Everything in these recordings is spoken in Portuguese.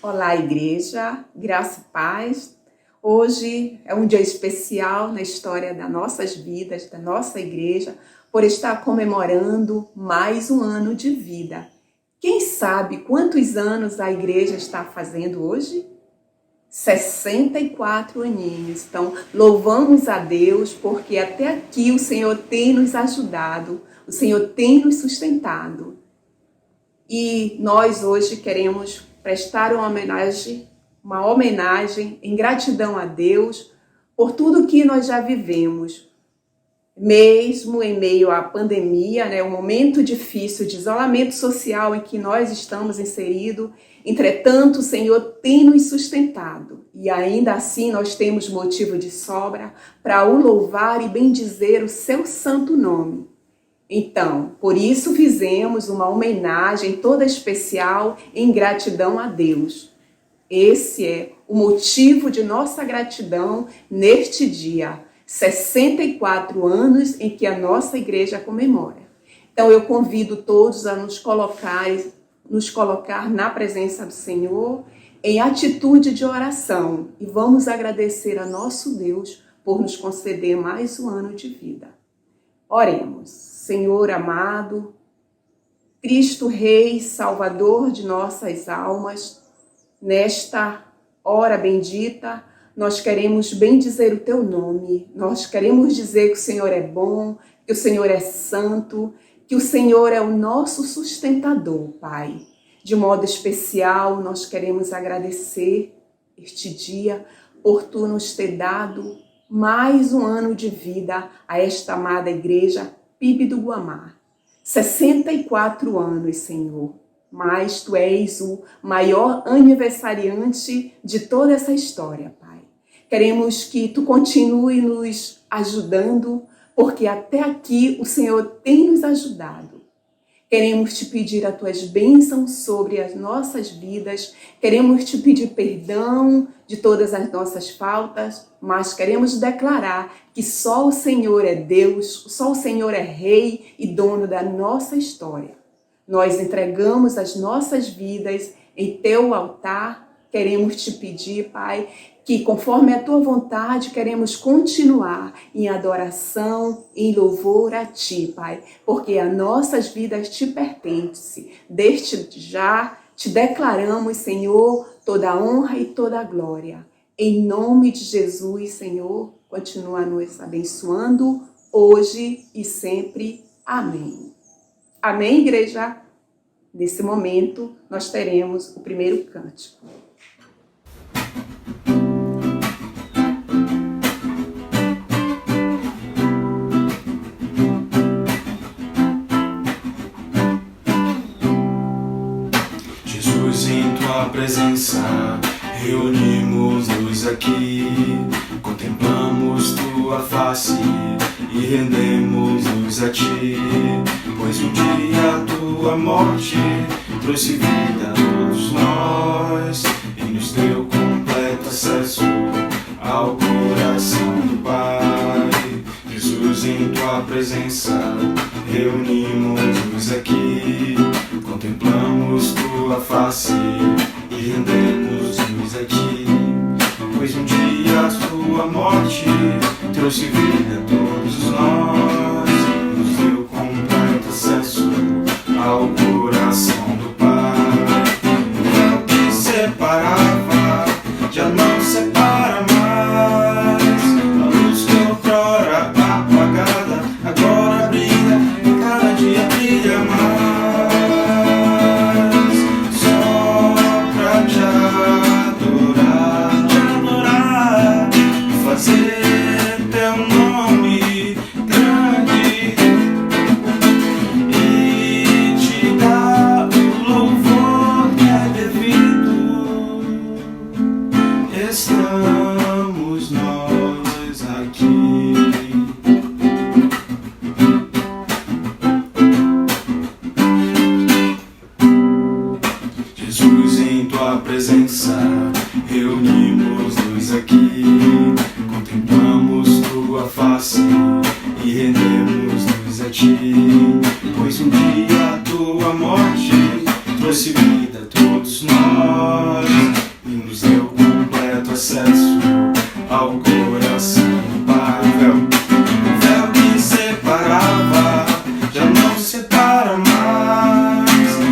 Olá, igreja, graça e paz. Hoje é um dia especial na história das nossas vidas, da nossa igreja, por estar comemorando mais um ano de vida. Quem sabe quantos anos a igreja está fazendo hoje? 64 aninhos. Então, louvamos a Deus porque até aqui o Senhor tem nos ajudado, o Senhor tem nos sustentado. E nós hoje queremos prestar uma homenagem em gratidão a Deus por tudo que nós já vivemos. Mesmo em meio à pandemia, um momento difícil de isolamento social em que nós estamos inseridos, entretanto, o Senhor tem nos sustentado. E ainda assim nós temos motivo de sobra para o louvar e bendizer o seu santo nome. Então, por isso fizemos uma homenagem toda especial em gratidão a Deus. Esse é o motivo de nossa gratidão neste dia, 64 anos em que a nossa igreja comemora. Então eu convido todos a nos colocar na presença do Senhor em atitude de oração e vamos agradecer a nosso Deus por nos conceder mais um ano de vida. Oremos. Senhor amado, Cristo Rei, Salvador de nossas almas, nesta hora bendita, nós queremos bendizer o teu nome, nós queremos dizer que o Senhor é bom, que o Senhor é santo, que o Senhor é o nosso sustentador, Pai. De modo especial, nós queremos agradecer este dia por tu nos ter dado mais um ano de vida a esta amada igreja PIB do Guamá. 64 anos, Senhor, mas tu és o maior aniversariante de toda essa história, Pai. Queremos que tu continue nos ajudando, porque até aqui o Senhor tem nos ajudado. Queremos te pedir as tuas bênçãos sobre as nossas vidas, queremos te pedir perdão de todas as nossas faltas, mas queremos declarar que só o Senhor é Deus, só o Senhor é Rei e dono da nossa história. Nós entregamos as nossas vidas em teu altar, queremos te pedir, Pai, que conforme a tua vontade queremos continuar em adoração, em louvor a ti, Pai, porque as nossas vidas te pertencem. Desde já te declaramos, Senhor, toda a honra e toda a glória. Em nome de Jesus, Senhor, continua nos abençoando hoje e sempre. Amém. Amém, igreja? Nesse momento, nós teremos o primeiro cântico. Em tua presença reunimos-nos aqui, contemplamos tua face e rendemos-nos a ti, pois um dia a tua morte trouxe vida a todos nós e nos deu completo acesso ao coração do Pai. Jesus, em tua presença reunimos-nos aqui, contemplamos tua face e rendemos-nos a ti, pois um dia a tua morte trouxe vida a todos nós e nos deu completo acesso ao coração do Pai. O véu que separava já não separa mais, a luz que outrora apagada agora brilha e cada dia brilha mais. Fazer teu nome grande e te dar o louvor que é devido. Estamos nós aqui. Jesus, em tua presença reunimos-nos aqui, contemplamos tua face e rendemos-nos a ti, pois um dia a tua morte trouxe vida a todos nós e nos deu completo acesso ao coração do Pai. O véu que separava já não separa mais.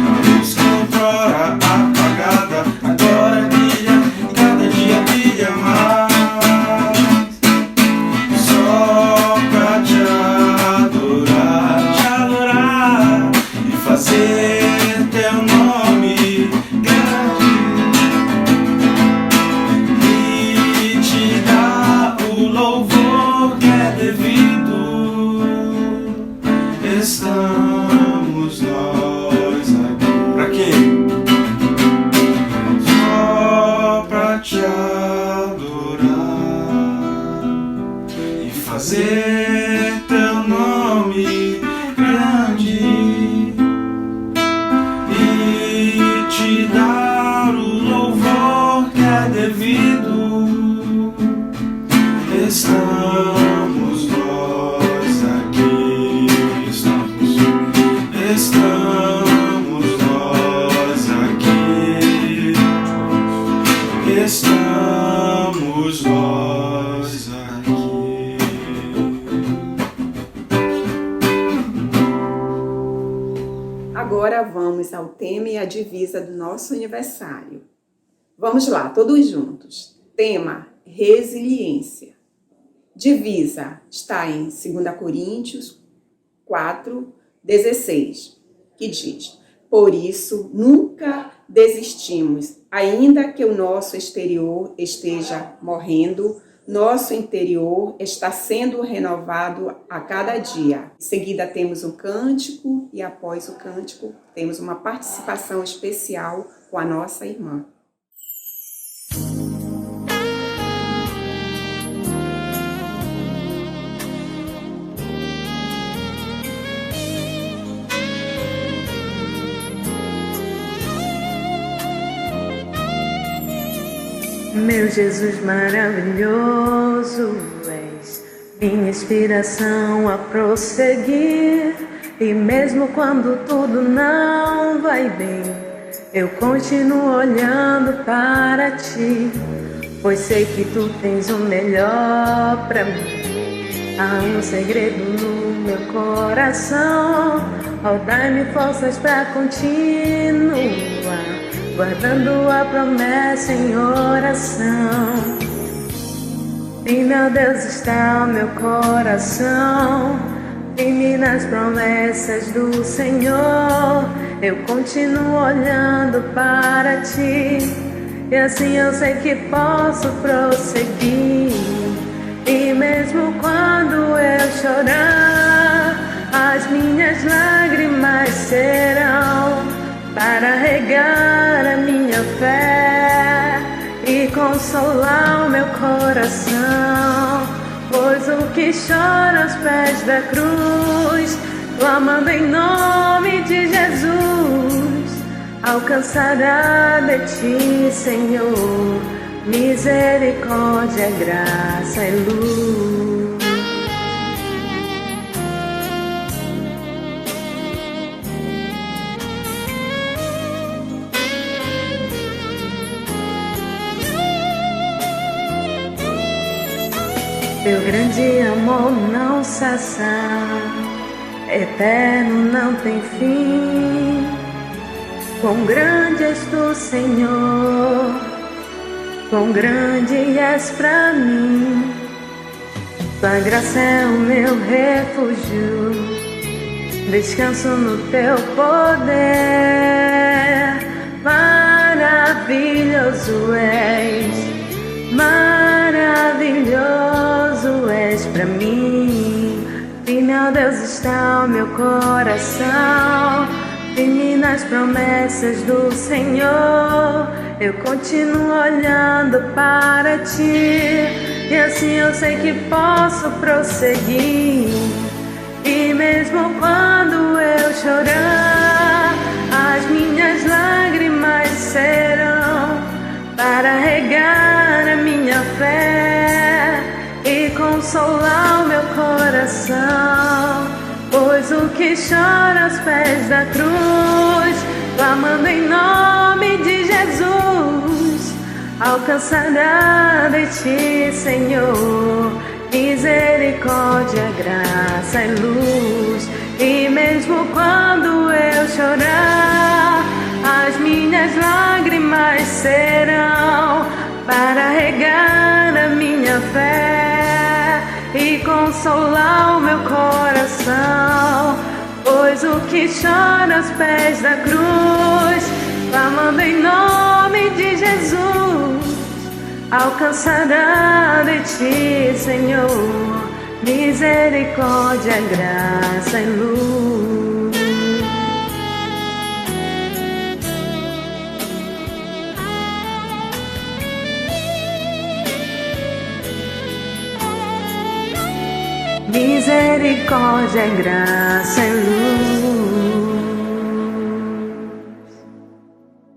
A luz que outrora apagada agora brilha e cada dia brilha mais. Só pra te adorar e fazer teu nome grande e te dar o louvor que é devido. Estamos nós aqui. Pra quê? Só pra te adorar e fazer teu nome grande e te dar o louvor que é devido. Estamos nós aqui, estamos nós aqui, estamos nós aqui. Agora vamos ao tema e à divisa do nosso aniversário. Vamos lá, todos juntos. Tema: resiliência. Divisa está em 2 Coríntios 4:16, que diz: por isso nunca desistimos, ainda que o nosso exterior esteja morrendo, nosso interior está sendo renovado a cada dia. Em seguida temos um cântico e após o cântico temos uma participação especial com a nossa irmã. Meu Jesus maravilhoso, és minha inspiração a prosseguir. E mesmo quando tudo não vai bem, eu continuo olhando para ti, pois sei que tu tens o melhor pra mim. Há um segredo no meu coração, ó, dai-me forças pra continuar, guardando a promessa em oração. Em meu Deus está o meu coração, firme nas promessas do Senhor. Eu continuo olhando para ti, e assim eu sei que posso prosseguir. E mesmo quando eu chorar, as minhas lágrimas serão para regar a minha fé e consolar o meu coração. Pois o que chora aos pés da cruz, clamando em nome de Jesus, alcançará de ti, Senhor, misericórdia, graça e luz. Teu grande amor não cessa, eterno não tem fim. Quão grande és tu, Senhor, quão grande és pra mim. Tua graça é o meu refúgio, descanso no teu poder. Maravilhoso és, maravilhoso és pra mim. Firme, ó Deus, está o meu coração, firme nas promessas do Senhor. Eu continuo olhando para ti, e assim eu sei que posso prosseguir. E mesmo quando eu chorar, as minhas lágrimas serão para regar a minha fé e consolar o meu coração. Pois o que chora aos pés da cruz, clamando em alcançará de ti, Senhor, misericórdia, graça e luz. E mesmo quando eu chorar, as minhas lágrimas serão para regar a minha fé e consolar o meu coração. Pois o que chora aos pés da cruz, clamando em nome de Jesus, alcançará de ti, Senhor, misericórdia, graça e luz. Misericórdia, graça e luz.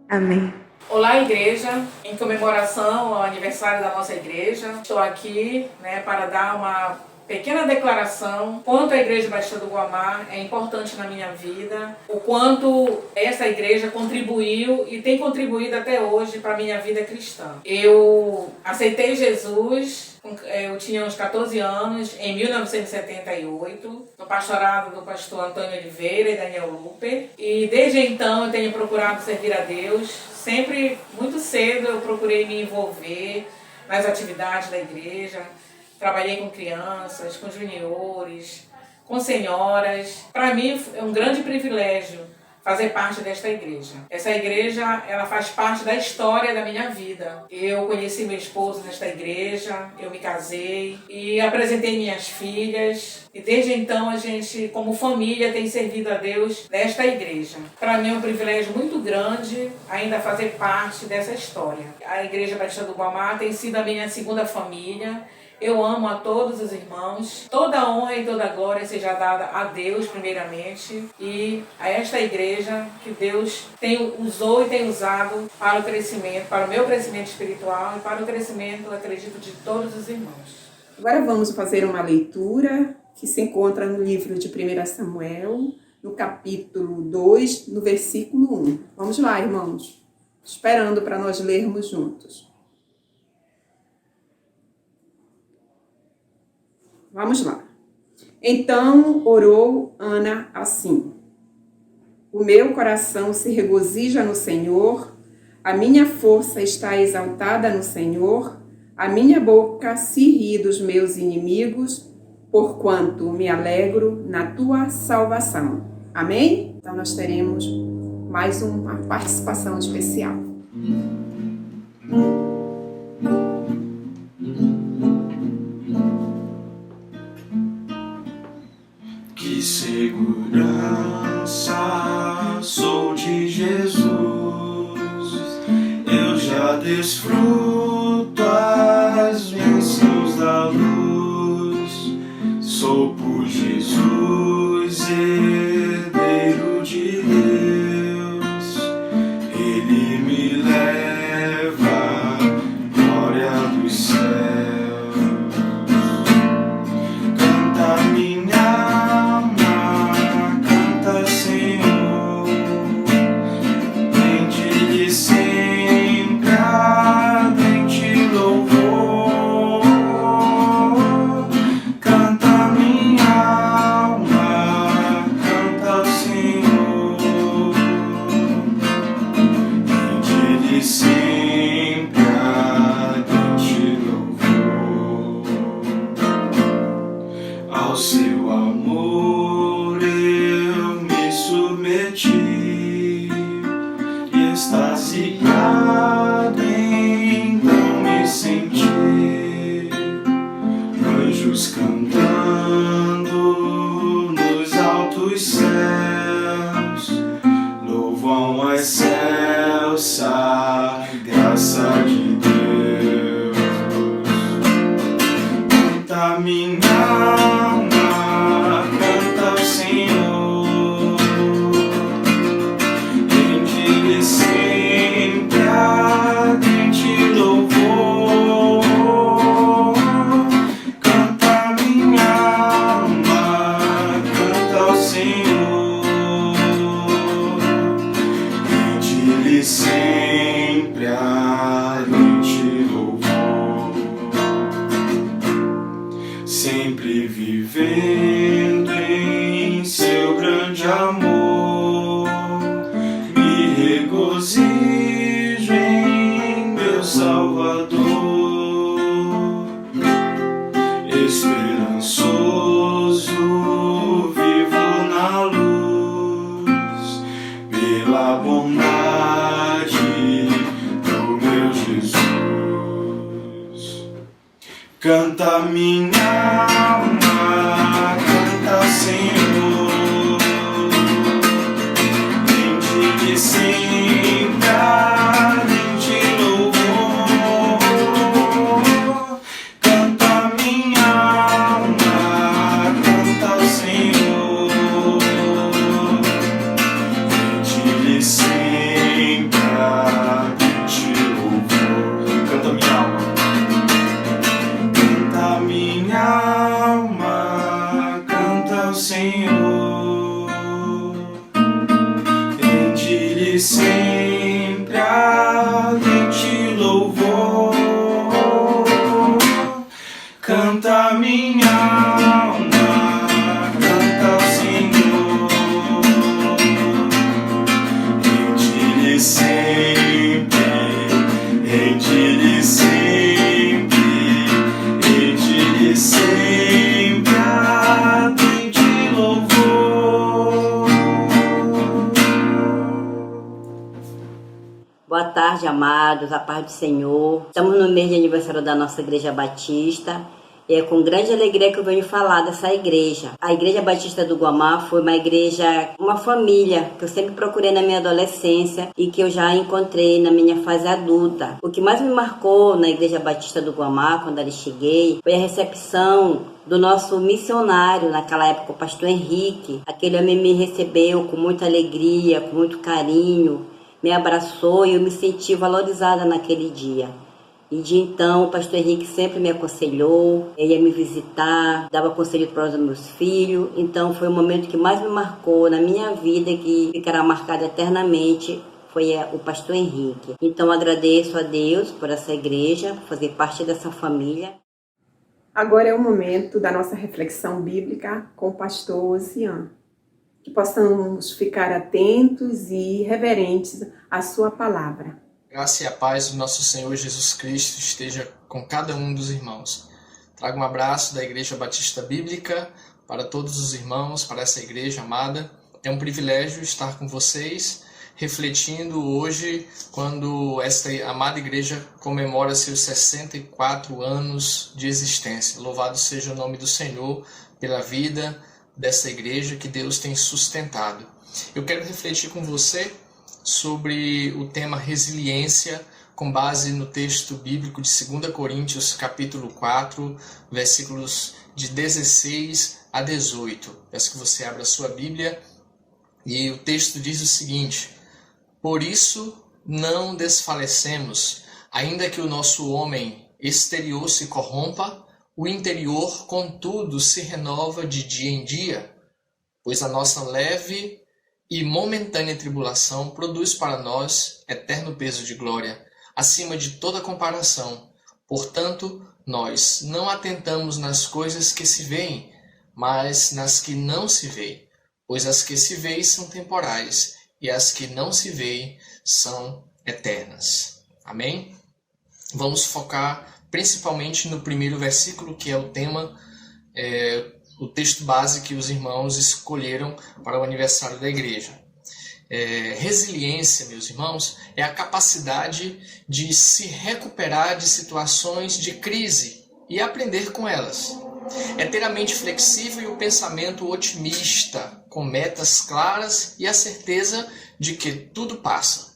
Amém. Olá, igreja. Em comemoração ao aniversário da nossa igreja, estou aqui, para dar uma pequena declaração quanto a Igreja Batista do Guamá é importante na minha vida, o quanto essa igreja contribuiu e tem contribuído até hoje para a minha vida cristã. Eu aceitei Jesus, eu tinha uns 14 anos, em 1978, no pastorado do pastor Antônio Oliveira e Daniel Luper, e desde então eu tenho procurado servir a Deus. Sempre, muito cedo, eu procurei me envolver nas atividades da igreja. Trabalhei com crianças, com juniores, com senhoras. Para mim é um grande privilégio fazer parte desta igreja. Essa igreja, ela faz parte da história da minha vida. Eu conheci meu esposo nesta igreja, eu me casei e apresentei minhas filhas. E desde então a gente, como família, tem servido a Deus nesta igreja. Para mim é um privilégio muito grande ainda fazer parte dessa história. A Igreja Batista do Guamá tem sido a minha segunda família. Eu amo a todos os irmãos. Toda a honra e toda a glória seja dada a Deus primeiramente e a esta igreja que Deus usou e tem usado para o crescimento, para o meu crescimento espiritual e para o crescimento, acredito, de todos os irmãos. Agora vamos fazer uma leitura que se encontra no livro de 1 Samuel, no capítulo 2, no versículo 1. Vamos lá, irmãos, esperando para nós lermos juntos. Vamos lá. Então orou Ana assim: o meu coração se regozija no Senhor, a minha força está exaltada no Senhor, a minha boca se ri dos meus inimigos, porquanto me alegro na tua salvação. Amém? Então nós teremos mais uma participação especial. Que segurança sou de Jesus, eu já desfruto as bênçãos da luz, sou por Jesus herdeiro de Deus, Ele me leva à glória dos céus, canta minha extasiado, então me senti, anjos cantando nos altos céus, louvam a excelsa graça de Deus. Canta minha alma, canta ao Senhor, sempre ardente louvor, canta minha alma, canta ao Senhor, rende-lhe sempre ardente regozijo em meu Salvador, esperançoso vivo na luz, pela bondade do meu Jesus. Canta minha alma, canta ao Senhor, rende-lhe sempre ardente louvor. Canta minha alma, canta ao Senhor, rende-lhe sempre ardente louvor. Canta minha alma. Canta minha alma, canta ao Senhor, rende-lhe sempre ardente louvor. Canta minha alma, canta ao Senhor, rende-lhe sempre, rende-lhe sempre, rende-lhe sempre ardente louvor. Boa tarde, amados, a paz do Senhor. Estamos no mês de aniversário da nossa Igreja Batista e é com grande alegria que eu venho falar dessa igreja. A Igreja Batista do Guamá foi uma igreja, uma família que eu sempre procurei na minha adolescência e que eu já encontrei na minha fase adulta. O que mais me marcou na Igreja Batista do Guamá, quando ali cheguei, foi a recepção do nosso missionário, naquela época, o pastor Henrique. Aquele homem me recebeu com muita alegria, com muito carinho, me abraçou e eu me senti valorizada naquele dia. E de então o pastor Henrique sempre me aconselhou, ele ia me visitar, dava conselho para os meus filhos. Então foi o momento que mais me marcou na minha vida, que ficará marcado eternamente, foi o pastor Henrique. Então agradeço a Deus por essa igreja, por fazer parte dessa família. Agora é o momento da nossa reflexão bíblica com o pastor Osian. Que possamos ficar atentos e reverentes à sua palavra. Graça e a paz do nosso Senhor Jesus Cristo esteja com cada um dos irmãos. Trago um abraço da Igreja Batista Bíblica para todos os irmãos, para essa igreja amada. É um privilégio estar com vocês, refletindo hoje, quando esta amada igreja comemora seus 64 anos de existência. Louvado seja o nome do Senhor pela vida dessa igreja que Deus tem sustentado. Eu quero refletir com você sobre o tema resiliência, com base no texto bíblico de 2 Coríntios, capítulo 4, versículos de 16 a 18. Peço que você abra a sua Bíblia e o texto diz o seguinte: por isso não desfalecemos, ainda que o nosso homem exterior se corrompa, o interior, contudo, se renova de dia em dia, pois a nossa leve e momentânea tribulação produz para nós eterno peso de glória, acima de toda comparação. Portanto, nós não atentamos nas coisas que se veem, mas nas que não se veem, pois as que se veem são temporais, e as que não se veem são eternas. Amém? Vamos focar principalmente no primeiro versículo, que é o tema, o texto base que os irmãos escolheram para o aniversário da igreja. Resiliência, meus irmãos, é a capacidade de se recuperar de situações de crise e aprender com elas. É ter a mente flexível e o pensamento otimista, com metas claras e a certeza de que tudo passa.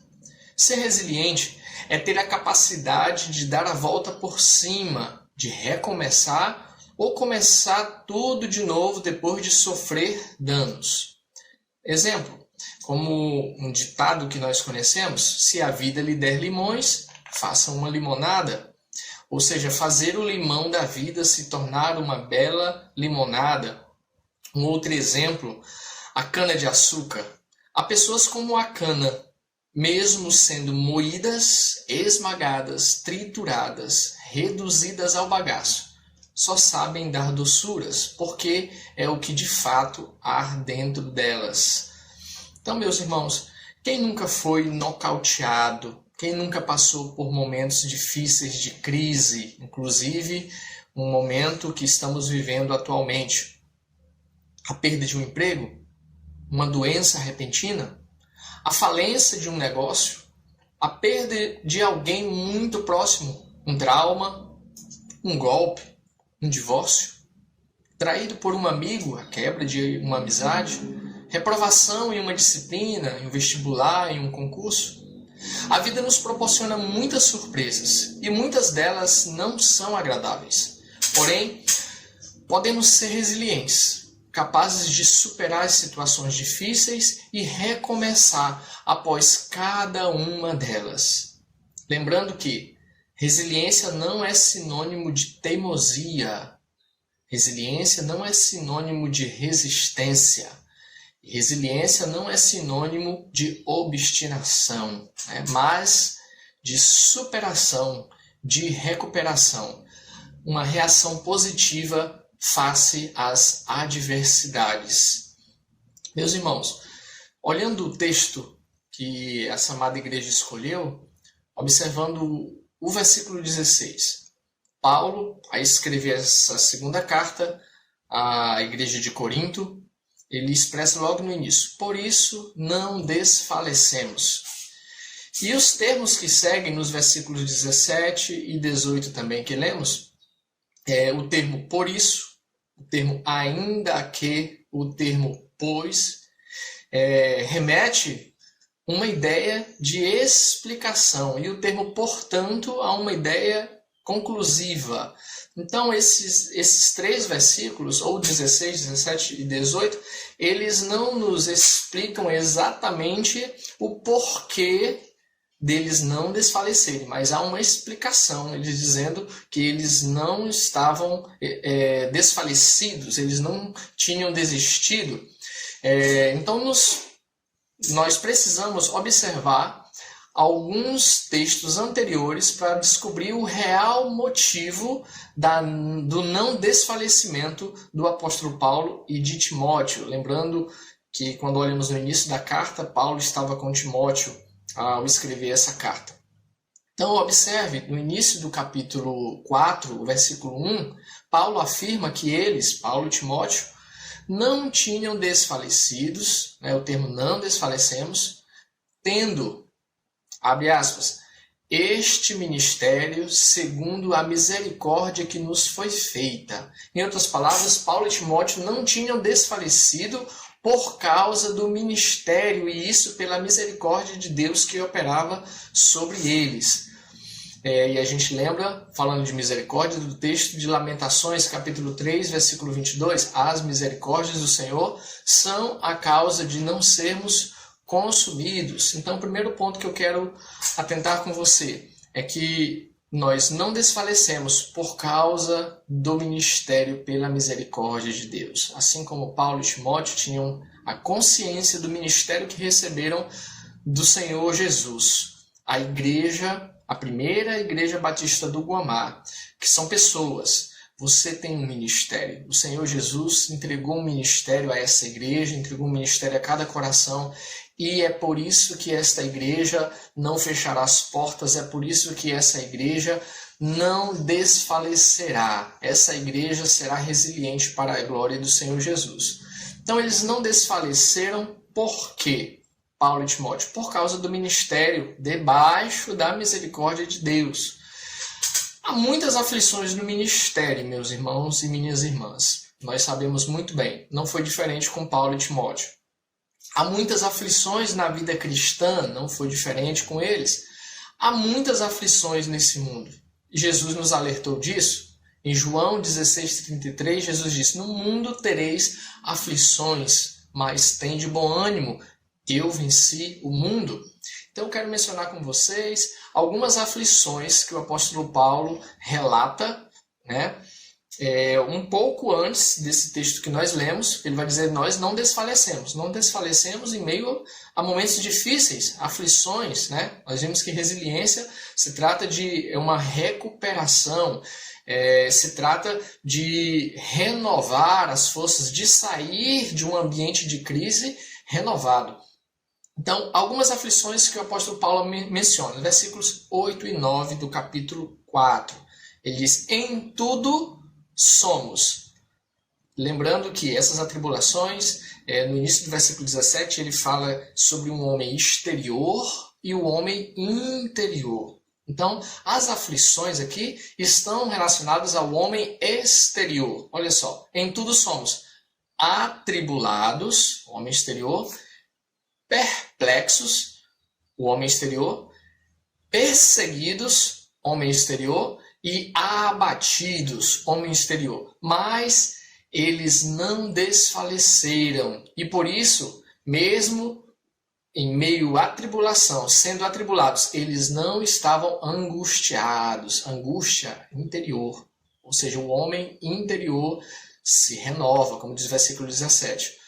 Ser resiliente é ter a capacidade de dar a volta por cima, de recomeçar ou começar tudo de novo depois de sofrer danos. Exemplo, como um ditado que nós conhecemos: se a vida lhe der limões, faça uma limonada. Ou seja, fazer o limão da vida se tornar uma bela limonada. Um outro exemplo, a cana-de-açúcar. Há pessoas como a cana, mesmo sendo moídas, esmagadas, trituradas, reduzidas ao bagaço, só sabem dar doçuras, porque é o que de fato há dentro delas. Então, meus irmãos, Quem nunca foi nocauteado? Quem nunca passou por momentos difíceis de crise, inclusive um momento que estamos vivendo atualmente? A perda de um emprego? Uma doença repentina? A falência de um negócio? A perda de alguém muito próximo? Um trauma? Um golpe? Um divórcio? Traído por um amigo? A quebra de uma amizade? Reprovação em uma disciplina, em um vestibular, em um concurso? A vida nos proporciona muitas surpresas e muitas delas não são agradáveis. Porém, podemos ser resilientes, capazes de superar as situações difíceis e recomeçar após cada uma delas. Lembrando que resiliência não é sinônimo de teimosia. Resiliência não é sinônimo de resistência. Resiliência não é sinônimo de obstinação, mas de superação, de recuperação. Uma reação positiva face às adversidades. Meus irmãos, olhando o texto que essa amada igreja escolheu, observando o versículo 16, Paulo, a escrever essa segunda carta à igreja de Corinto, ele expressa logo no início: por isso não desfalecemos. E os termos que seguem nos versículos 17 e 18 também que lemos, o termo por isso, o termo ainda que, o termo pois, remete uma ideia de explicação, e o termo portanto a uma ideia conclusiva. Então, esses três versículos, ou 16, 17 e 18, eles não nos explicam exatamente o porquê deles não desfalecerem, mas há uma explicação, eles dizendo que eles não estavam desfalecidos, eles não tinham desistido. Então, nós precisamos observar alguns textos anteriores para descobrir o real motivo do não desfalecimento do apóstolo Paulo e de Timóteo. Lembrando que quando olhamos no início da carta, Paulo estava com Timóteo ao escrever essa carta. Então observe, no início do capítulo 4, o versículo 1, Paulo afirma que eles, Paulo e Timóteo, não tinham desfalecidos, o termo não desfalecemos, tendo, abre aspas, este ministério segundo a misericórdia que nos foi feita. Em outras palavras, Paulo e Timóteo não tinham desfalecido por causa do ministério, e isso pela misericórdia de Deus que operava sobre eles. E a gente lembra, falando de misericórdia, do texto de Lamentações, capítulo 3, versículo 22, as misericórdias do Senhor são a causa de não sermos consumidos. Então, o primeiro ponto que eu quero atentar com você é que nós não desfalecemos por causa do ministério pela misericórdia de Deus. Assim como Paulo e Timóteo tinham a consciência do ministério que receberam do Senhor Jesus. A igreja, a primeira igreja batista do Guamá, que são pessoas. Você tem um ministério. O Senhor Jesus entregou um ministério a essa igreja, entregou um ministério a cada coração. E é por isso que esta igreja não fechará as portas, é por isso que essa igreja não desfalecerá. Essa igreja será resiliente para a glória do Senhor Jesus. Então eles não desfaleceram por quê? Paulo e Timóteo, por causa do ministério, debaixo da misericórdia de Deus. Há muitas aflições no ministério, meus irmãos e minhas irmãs. Nós sabemos muito bem, não foi diferente com Paulo e Timóteo. Há muitas aflições na vida cristã, não foi diferente com eles. Há muitas aflições nesse mundo. E Jesus nos alertou disso. Em João 16,33, Jesus disse: no mundo tereis aflições, mas tende bom ânimo, eu venci o mundo. Então eu quero mencionar com vocês algumas aflições que o apóstolo Paulo relata, um pouco antes desse texto que nós lemos. Ele vai dizer: nós não desfalecemos em meio a momentos difíceis, aflições, Nós vimos que resiliência se trata de uma recuperação, se trata de renovar as forças, de sair de um ambiente de crise renovado. Então, algumas aflições que o apóstolo Paulo menciona, versículos 8 e 9 do capítulo 4. Ele diz, em tudo somos. Lembrando que essas atribulações, no início do versículo 17, ele fala sobre um homem exterior e o homem interior. Então, as aflições aqui estão relacionadas ao homem exterior. Olha só, em tudo somos atribulados, o homem exterior, perplexos, o homem exterior, perseguidos, homem exterior, e abatidos, homem exterior. Mas eles não desfaleceram, e por isso, mesmo em meio à tribulação, sendo atribulados, eles não estavam angustiados. Angústia interior, ou seja, o homem interior se renova, como diz o versículo 17.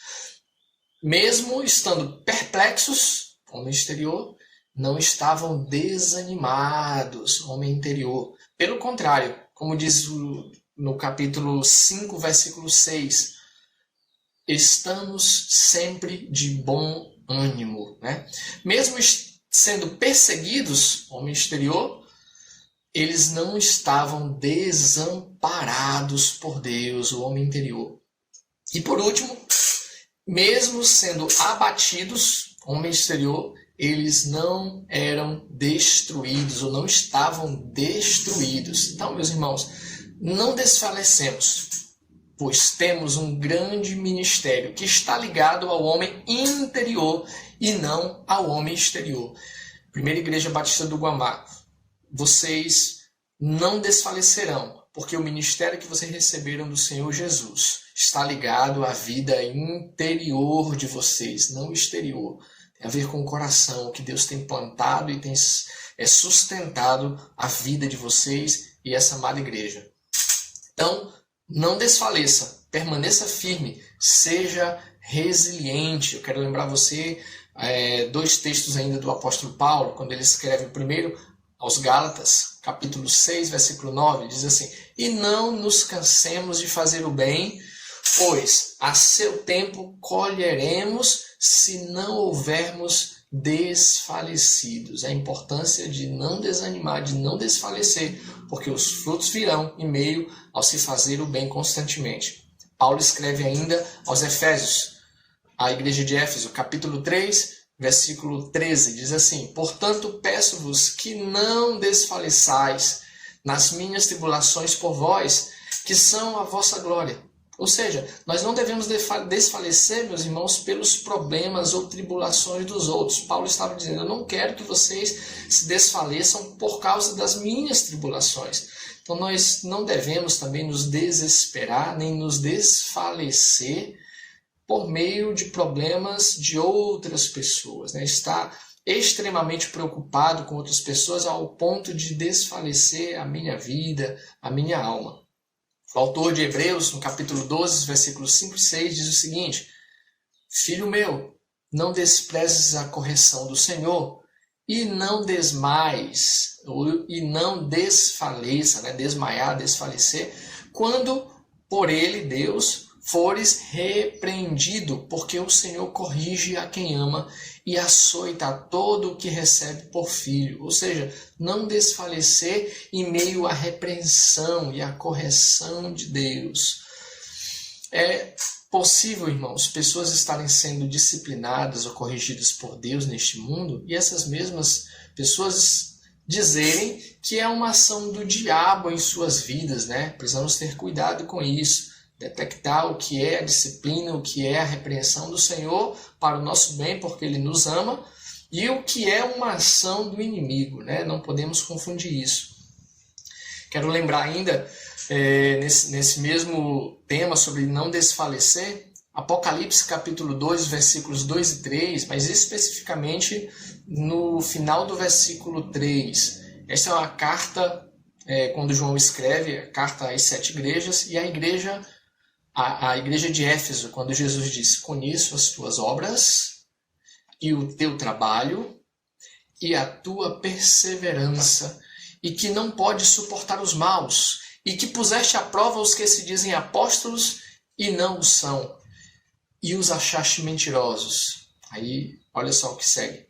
Mesmo estando perplexos, homem exterior, não estavam desanimados, homem interior. Pelo contrário, como diz no capítulo 5, versículo 6, estamos sempre de bom ânimo, né? Mesmo sendo perseguidos, homem exterior, eles não estavam desamparados por Deus, o homem interior. E por último, mesmo sendo abatidos, homem exterior, eles não eram destruídos ou não estavam destruídos. Então, meus irmãos, não desfalecemos, pois temos um grande ministério que está ligado ao homem interior e não ao homem exterior. Primeira Igreja Batista do Guamá, vocês não desfalecerão, porque o ministério que vocês receberam do Senhor Jesus está ligado à vida interior de vocês, não exterior. Tem a ver com o coração, que Deus tem plantado e tem sustentado a vida de vocês e essa amada igreja. Então, não desfaleça, permaneça firme, seja resiliente. Eu quero lembrar você dois textos ainda do apóstolo Paulo, quando ele escreve primeiro aos Gálatas, capítulo 6, versículo 9, diz assim, e não nos cansemos de fazer o bem, pois a seu tempo colheremos se não houvermos desfalecidos. A importância de não desanimar, de não desfalecer, porque os frutos virão em meio ao se fazer o bem constantemente. Paulo escreve ainda aos Efésios, à igreja de Éfeso, capítulo 3, versículo 13, diz assim, portanto peço-vos que não desfaleçais nas minhas tribulações por vós, que são a vossa glória. Ou seja, nós não devemos desfalecer, meus irmãos, pelos problemas ou tribulações dos outros. Paulo estava dizendo, eu não quero que vocês se desfaleçam por causa das minhas tribulações. Então nós não devemos também nos desesperar, nem nos desfalecer por meio de problemas de outras pessoas, né? Estar extremamente preocupado com outras pessoas ao ponto de desfalecer a minha vida, a minha alma. O autor de Hebreus, no capítulo 12, versículos 5 e 6, diz o seguinte, filho meu, não desprezes a correção do Senhor e não desmaies, e não desfaleça, né? Desmaiar, desfalecer, quando por ele, Deus, fores repreendido, porque o Senhor corrige a quem ama e açoita a todo o que recebe por filho. Ou seja, não desfalecer em meio à repreensão e à correção de Deus. É possível, irmãos, pessoas estarem sendo disciplinadas ou corrigidas por Deus neste mundo e essas mesmas pessoas dizerem que é uma ação do diabo em suas vidas, né? Precisamos ter cuidado com isso. Detectar o que é a disciplina, o que é a repreensão do Senhor para o nosso bem, porque Ele nos ama, e o que é uma ação do inimigo, né? Não podemos confundir isso. Quero lembrar ainda, nesse mesmo tema sobre não desfalecer, Apocalipse capítulo 2, versículos 2 e 3, mas especificamente no final do versículo 3. Essa é uma carta, quando João escreve, a carta às 7 igrejas, e a igreja de Éfeso, quando Jesus diz, conheço as tuas obras e o teu trabalho e a tua perseverança, e que não podes suportar os maus, e que puseste à prova os que se dizem apóstolos e não o são, e os achaste mentirosos, Aí, olha só o que segue.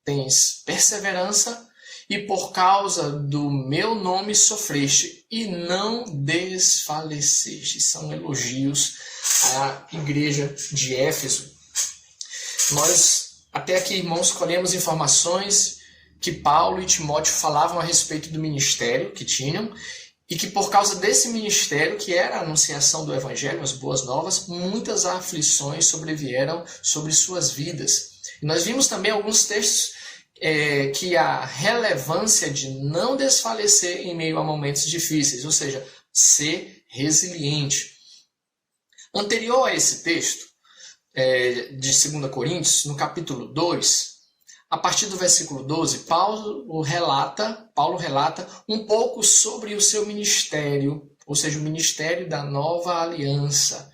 Tens perseverança e por causa do meu nome sofreste e não desfaleceste. São elogios à igreja de Éfeso. Nós, até aqui, irmãos, colhemos informações que Paulo e Timóteo falavam a respeito do ministério que tinham e que por causa desse ministério, que era a anunciação do evangelho, as boas novas, muitas aflições sobrevieram sobre suas vidas. E nós vimos também alguns textos que a relevância de não desfalecer em meio a momentos difíceis, ou seja, ser resiliente. Anterior a esse texto, de 2 Coríntios, no capítulo 2, a partir do versículo 12, Paulo relata um pouco sobre o seu ministério, ou seja, o ministério da nova aliança.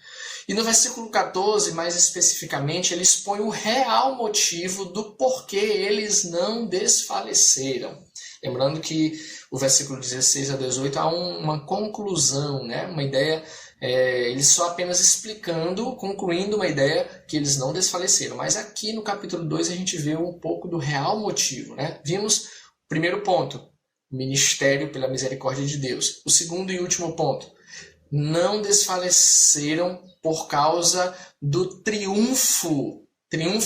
E no versículo 14, mais especificamente, ele expõe o real motivo do porquê eles não desfaleceram. Lembrando que o versículo 16 a 18 há uma conclusão, né? Uma ideia, eles só apenas concluindo uma ideia que eles não desfaleceram. Mas aqui no capítulo 2 a gente vê um pouco do real motivo, né? Vimos o primeiro ponto, o ministério pela misericórdia de Deus. O segundo e último ponto, não desfaleceram por causa do triunfo,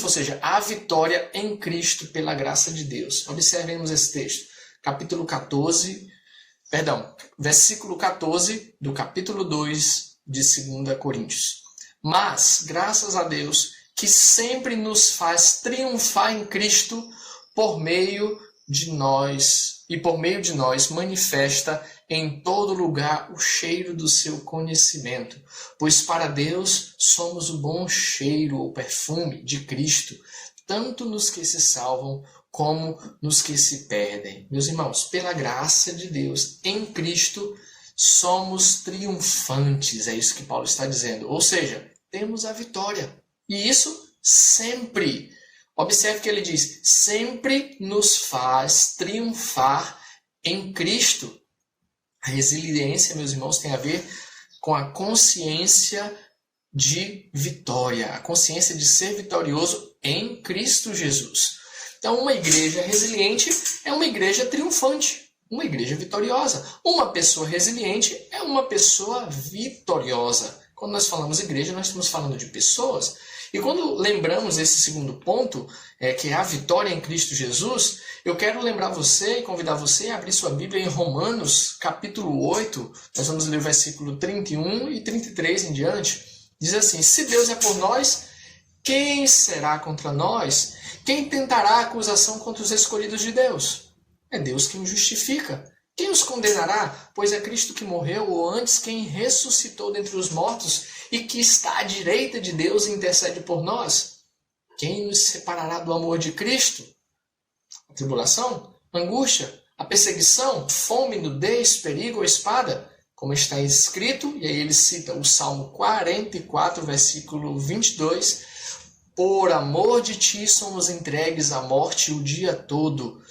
ou seja, a vitória em Cristo pela graça de Deus. Observemos esse texto, versículo 14 do capítulo 2 de 2 Coríntios. Mas, graças a Deus, que sempre nos faz triunfar em Cristo por meio de nós, e por meio de nós manifesta em todo lugar o cheiro do seu conhecimento. Pois para Deus somos o bom cheiro ou perfume de Cristo, tanto nos que se salvam como nos que se perdem. Meus irmãos, pela graça de Deus, em Cristo somos triunfantes. É isso que Paulo está dizendo. Ou seja, temos a vitória. E isso sempre. Observe que ele diz, sempre nos faz triunfar em Cristo. A resiliência, meus irmãos, tem a ver com a consciência de vitória, a consciência de ser vitorioso em Cristo Jesus. Então, uma igreja resiliente é uma igreja triunfante, uma igreja vitoriosa. Uma pessoa resiliente é uma pessoa vitoriosa. Quando nós falamos igreja, nós estamos falando de pessoas. E quando lembramos esse segundo ponto, que é a vitória em Cristo Jesus, eu quero lembrar você e convidar você a abrir sua Bíblia em Romanos, capítulo 8. Nós vamos ler o versículo 31 e 33 em diante. Diz assim, se Deus é por nós, quem será contra nós? Quem tentará acusação contra os escolhidos de Deus? É Deus quem os justifica. Quem os condenará? Pois é Cristo que morreu, ou antes quem ressuscitou dentre os mortos e que está à direita de Deus e intercede por nós. Quem nos separará do amor de Cristo? A tribulação? A angústia? A perseguição? Fome, nudez, perigo ou espada? Como está escrito, e aí ele cita o Salmo 44, versículo 22, por amor de ti somos entregues à morte o dia todo,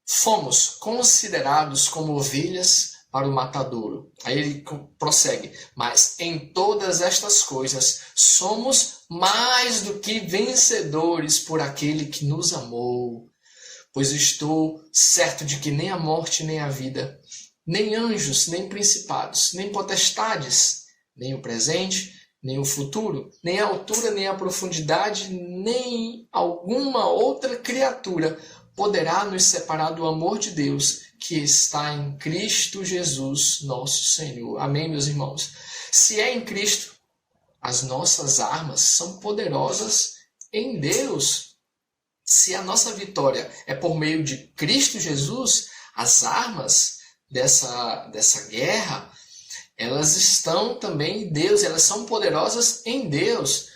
fomos considerados como ovelhas para o matadouro. Aí ele prossegue, mas em todas estas coisas somos mais do que vencedores por aquele que nos amou. Pois estou certo de que nem a morte, nem a vida, nem anjos, nem principados, nem potestades, nem o presente, nem o futuro, nem a altura, nem a profundidade, nem alguma outra criatura poderá nos separar do amor de Deus que está em Cristo Jesus, nosso Senhor. Amém, meus irmãos? Se é em Cristo, as nossas armas são poderosas em Deus. Se a nossa vitória é por meio de Cristo Jesus, as armas dessa guerra, elas estão também em Deus, elas são poderosas em Deus.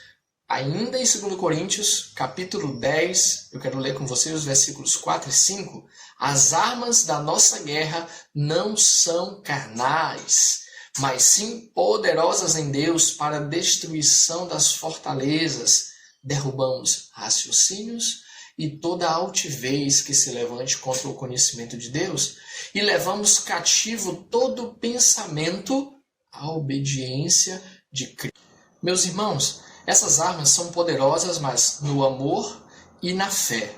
Ainda em 2 Coríntios, capítulo 10, eu quero ler com vocês os versículos 4 e 5. As armas da nossa guerra não são carnais, mas sim poderosas em Deus para a destruição das fortalezas. Derrubamos raciocínios e toda altivez que se levante contra o conhecimento de Deus, e levamos cativo todo pensamento à obediência de Cristo. Meus irmãos, Essas armas são poderosas, mas no amor e na fé.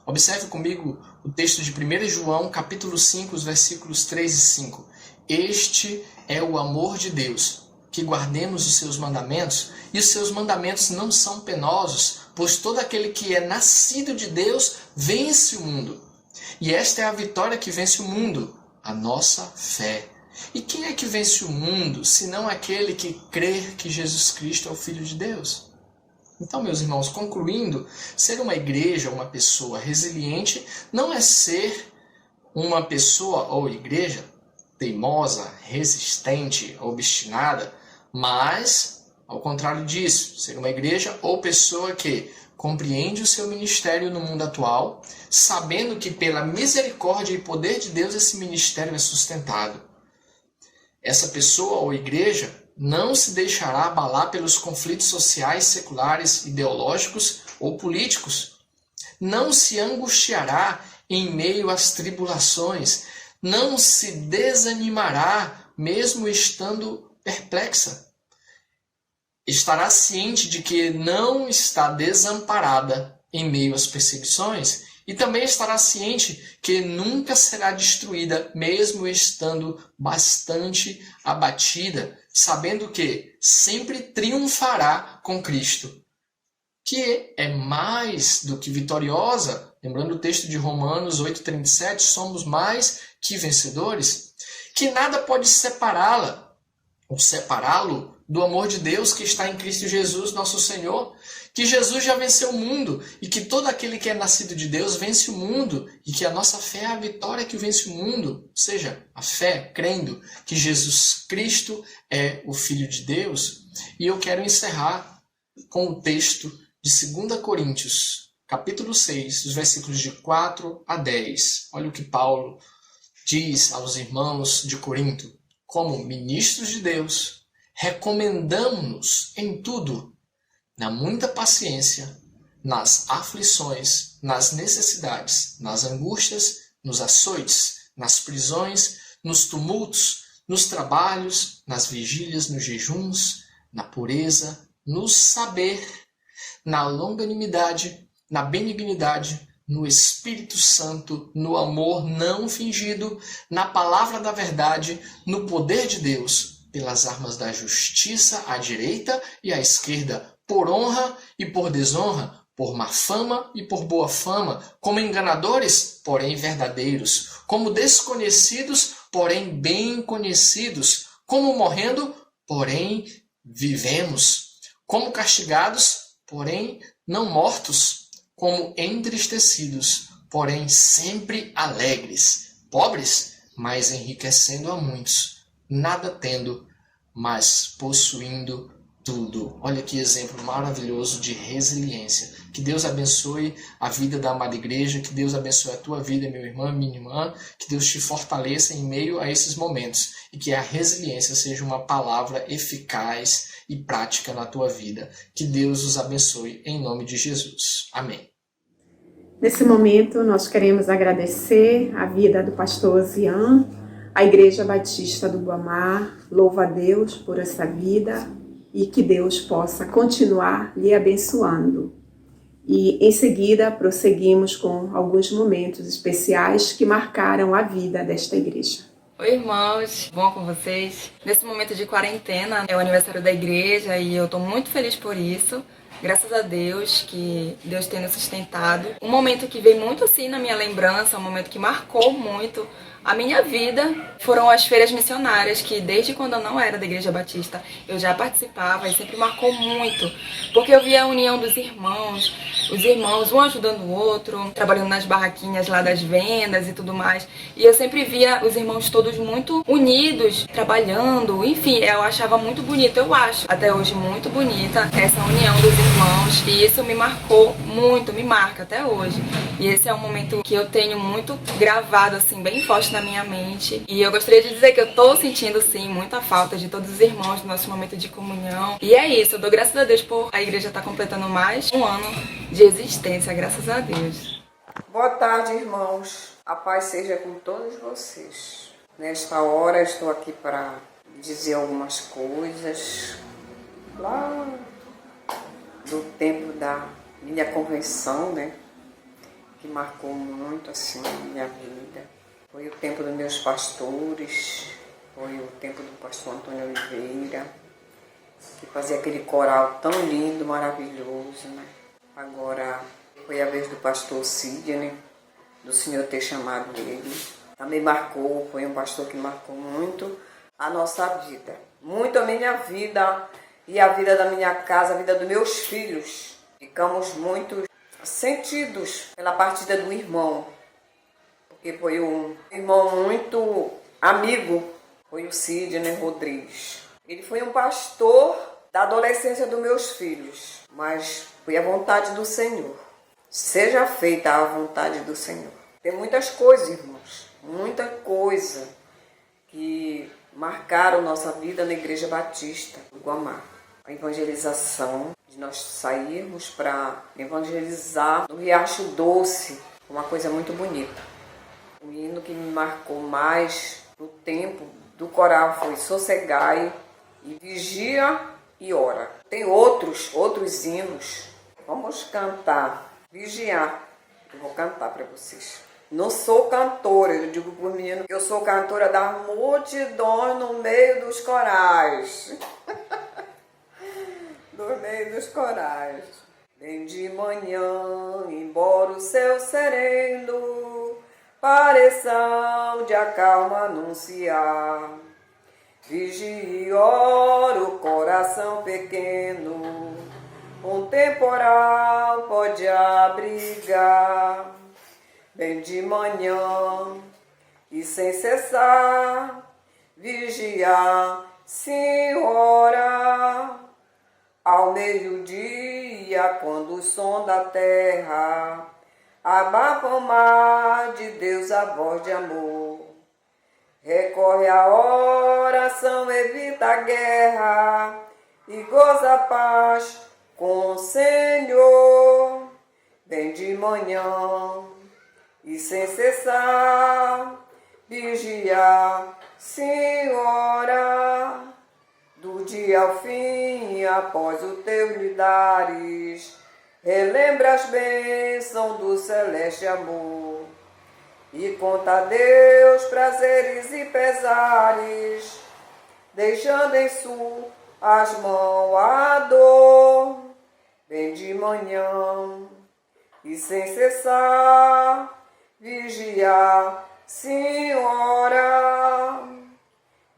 Observe comigo o texto de 1 João, capítulo 5, os versículos 3 e 5. Este é o amor de Deus, que guardemos os seus mandamentos, e os seus mandamentos não são penosos, pois todo aquele que é nascido de Deus vence o mundo. E esta é a vitória que vence o mundo, a nossa fé. E quem é que vence o mundo, senão aquele que crê que Jesus Cristo é o Filho de Deus? Então, meus irmãos, concluindo, ser uma igreja, uma pessoa resiliente, não é ser uma pessoa ou igreja teimosa, resistente, obstinada, mas, ao contrário disso, ser uma igreja ou pessoa que compreende o seu ministério no mundo atual, sabendo que pela misericórdia e poder de Deus esse ministério é sustentado. Essa pessoa ou igreja não se deixará abalar pelos conflitos sociais, seculares, ideológicos ou políticos. Não se angustiará em meio às tribulações. Não se desanimará, mesmo estando perplexa. Estará ciente de que não está desamparada em meio às perseguições e também estará ciente que nunca será destruída, mesmo estando bastante abatida, sabendo que sempre triunfará com Cristo, que é mais do que vitoriosa. Lembrando o texto de Romanos 8,37, somos mais que vencedores, que nada pode separá-la, ou separá-lo do amor de Deus que está em Cristo Jesus, nosso Senhor, que Jesus já venceu o mundo e que todo aquele que é nascido de Deus vence o mundo e que a nossa fé é a vitória que vence o mundo, ou seja, a fé crendo que Jesus Cristo é o Filho de Deus. E eu quero encerrar com o texto de 2 Coríntios, capítulo 6, os versículos de 4 a 10. Olha o que Paulo diz aos irmãos de Corinto: como ministros de Deus, recomendamo-nos em tudo, na muita paciência, nas aflições, nas necessidades, nas angústias, nos açoites, nas prisões, nos tumultos, nos trabalhos, nas vigílias, nos jejuns, na pureza, no saber, na longanimidade, na benignidade, no Espírito Santo, no amor não fingido, na palavra da verdade, no poder de Deus, pelas armas da justiça à direita e à esquerda, por honra e por desonra, por má fama e por boa fama, como enganadores, porém verdadeiros, como desconhecidos, porém bem conhecidos, como morrendo, porém vivemos, como castigados, porém não mortos, como entristecidos, porém sempre alegres, pobres, mas enriquecendo a muitos, nada tendo, mas possuindo tudo. Olha que exemplo maravilhoso de resiliência. Que Deus abençoe a vida da amada igreja, que Deus abençoe a tua vida, meu irmão, minha irmã, que Deus te fortaleça em meio a esses momentos e que a resiliência seja uma palavra eficaz e prática na tua vida. Que Deus os abençoe em nome de Jesus. Amém. Nesse momento, nós queremos agradecer a vida do pastor Zian, a Igreja Batista do Guamá. Louva a Deus por essa vida e que Deus possa continuar lhe abençoando. E em seguida, prosseguimos com alguns momentos especiais que marcaram a vida desta igreja. Oi, irmãos, bom com vocês? Nesse momento de quarentena, é o aniversário da igreja e eu estou muito feliz por isso. Graças a Deus, que Deus tem nos sustentado. Um momento que veio muito assim na minha lembrança, um momento que marcou muito a minha vida, foram as feiras missionárias, que desde quando eu não era da Igreja Batista, eu já participava e sempre marcou muito, porque eu via a união dos irmãos, os irmãos um ajudando o outro, trabalhando nas barraquinhas lá das vendas e tudo mais, e eu sempre via os irmãos todos muito unidos, trabalhando, enfim, eu achava muito bonito, eu acho até hoje muito bonita essa união dos irmãos, e isso me marcou muito, me marca até hoje, e esse é um momento que eu tenho muito gravado assim, bem forte na minha mente, e eu gostaria de dizer que eu tô sentindo sim muita falta de todos os irmãos do nosso momento de comunhão, e é isso, eu dou graças a Deus por a igreja estar completando mais um ano de existência, graças a Deus. Boa tarde, irmãos, a paz seja com todos vocês. Nesta hora estou aqui para dizer algumas coisas lá do tempo da minha convenção, né? Que marcou muito assim a minha vida. Foi o tempo dos meus pastores, foi o tempo do pastor Antônio Oliveira, que fazia aquele coral tão lindo, maravilhoso, né? Agora foi a vez do pastor Sidney, do Senhor ter chamado ele. Também marcou, foi um pastor que marcou muito a nossa vida. Muito a minha vida e a vida da minha casa, a vida dos meus filhos. Ficamos muito sentidos pela partida do irmão, porque foi um irmão muito amigo, foi o Sidney Rodrigues. Ele foi um pastor da adolescência dos meus filhos, mas foi a vontade do Senhor. Seja feita a vontade do Senhor. Tem muitas coisas, irmãos, muita coisa que marcaram nossa vida na Igreja Batista do Guamá. A evangelização, de nós sairmos para evangelizar no Riacho Doce, uma coisa muito bonita. O hino que me marcou mais no tempo do coral foi Sossegai e Vigia e Ora. Tem outros hinos. Vamos cantar, vigiar. Eu vou cantar para vocês. Não sou cantora, eu digo para os meninos que eu sou cantora das multidões no meio dos corais. No meio dos corais. Vem de manhã, embora o céu sereno pareçam de acalma anunciar. Vigie e ora o coração pequeno, um temporal pode abrigar. Vem de manhã e sem cessar, vigiar, Senhora. Ao meio-dia, quando o som da terra abafa o mar de Deus a voz de amor, recorre à oração, evita a guerra e goza a paz com o Senhor. Vem de manhã e sem cessar, vigiar, Senhora. Do dia ao fim, após o teu lhe dares, relembra as bênçãos do celeste amor e conta a Deus prazeres e pesares, deixando em suas mãos a dor. Vem de manhã e sem cessar, vigiar, Senhora.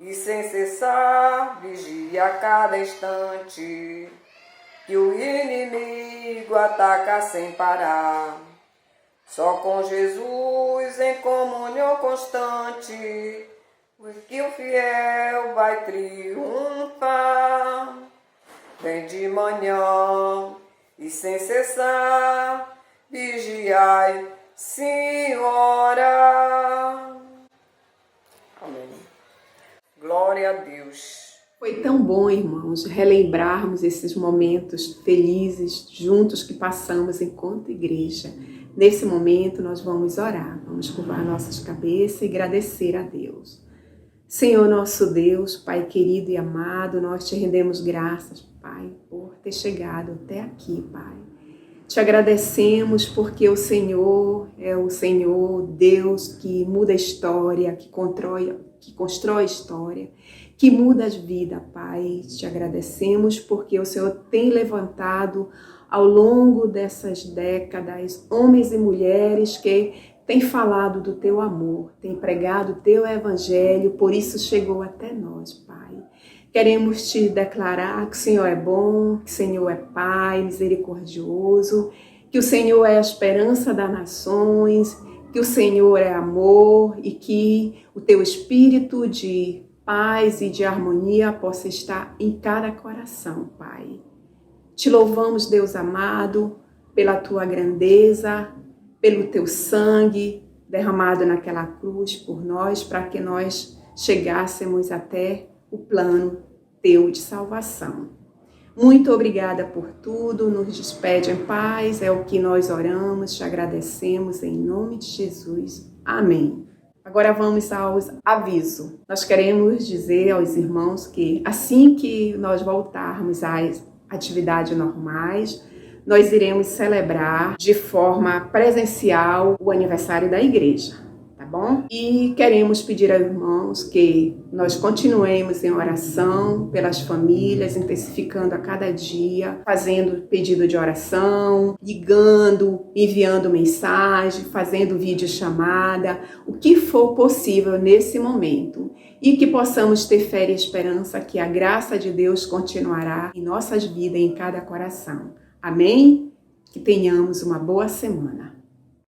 E sem cessar, vigia a cada instante, que o inimigo ataca sem parar. Só com Jesus em comunhão constante, que o fiel vai triunfar. Vem de manhã e sem cessar, vigiai, Senhora. Amém. Glória a Deus. Foi tão bom, irmãos, relembrarmos esses momentos felizes juntos que passamos enquanto igreja. Nesse momento nós vamos orar, vamos curvar nossas cabeças e agradecer a Deus. Senhor nosso Deus, Pai querido e amado, nós te rendemos graças, Pai, por ter chegado até aqui, Pai. Te agradecemos porque o Senhor é o Senhor Deus que muda a história, que constrói a história, que muda as vidas, Pai. Te agradecemos porque o Senhor tem levantado ao longo dessas décadas homens e mulheres que têm falado do teu amor, têm pregado o teu evangelho, por isso chegou até nós, Pai. Queremos te declarar que o Senhor é bom, que o Senhor é Pai misericordioso, que o Senhor é a esperança das nações, que o Senhor é amor e que o teu espírito de paz e de harmonia possa estar em cada coração, Pai. Te louvamos, Deus amado, pela tua grandeza, pelo teu sangue derramado naquela cruz por nós, para que nós chegássemos até o plano teu de salvação. Muito obrigada por tudo, nos despede em paz, é o que nós oramos, te agradecemos em nome de Jesus. Amém. Agora vamos aos avisos. Nós queremos dizer aos irmãos que assim que nós voltarmos às atividades normais, nós iremos celebrar de forma presencial o aniversário da igreja, tá bom? E queremos pedir aos irmãos que nós continuemos em oração pelas famílias, intensificando a cada dia, fazendo pedido de oração, ligando, enviando mensagem, fazendo videochamada, o que for possível nesse momento. E que possamos ter fé e esperança que a graça de Deus continuará em nossas vidas e em cada coração. Amém? Que tenhamos uma boa semana.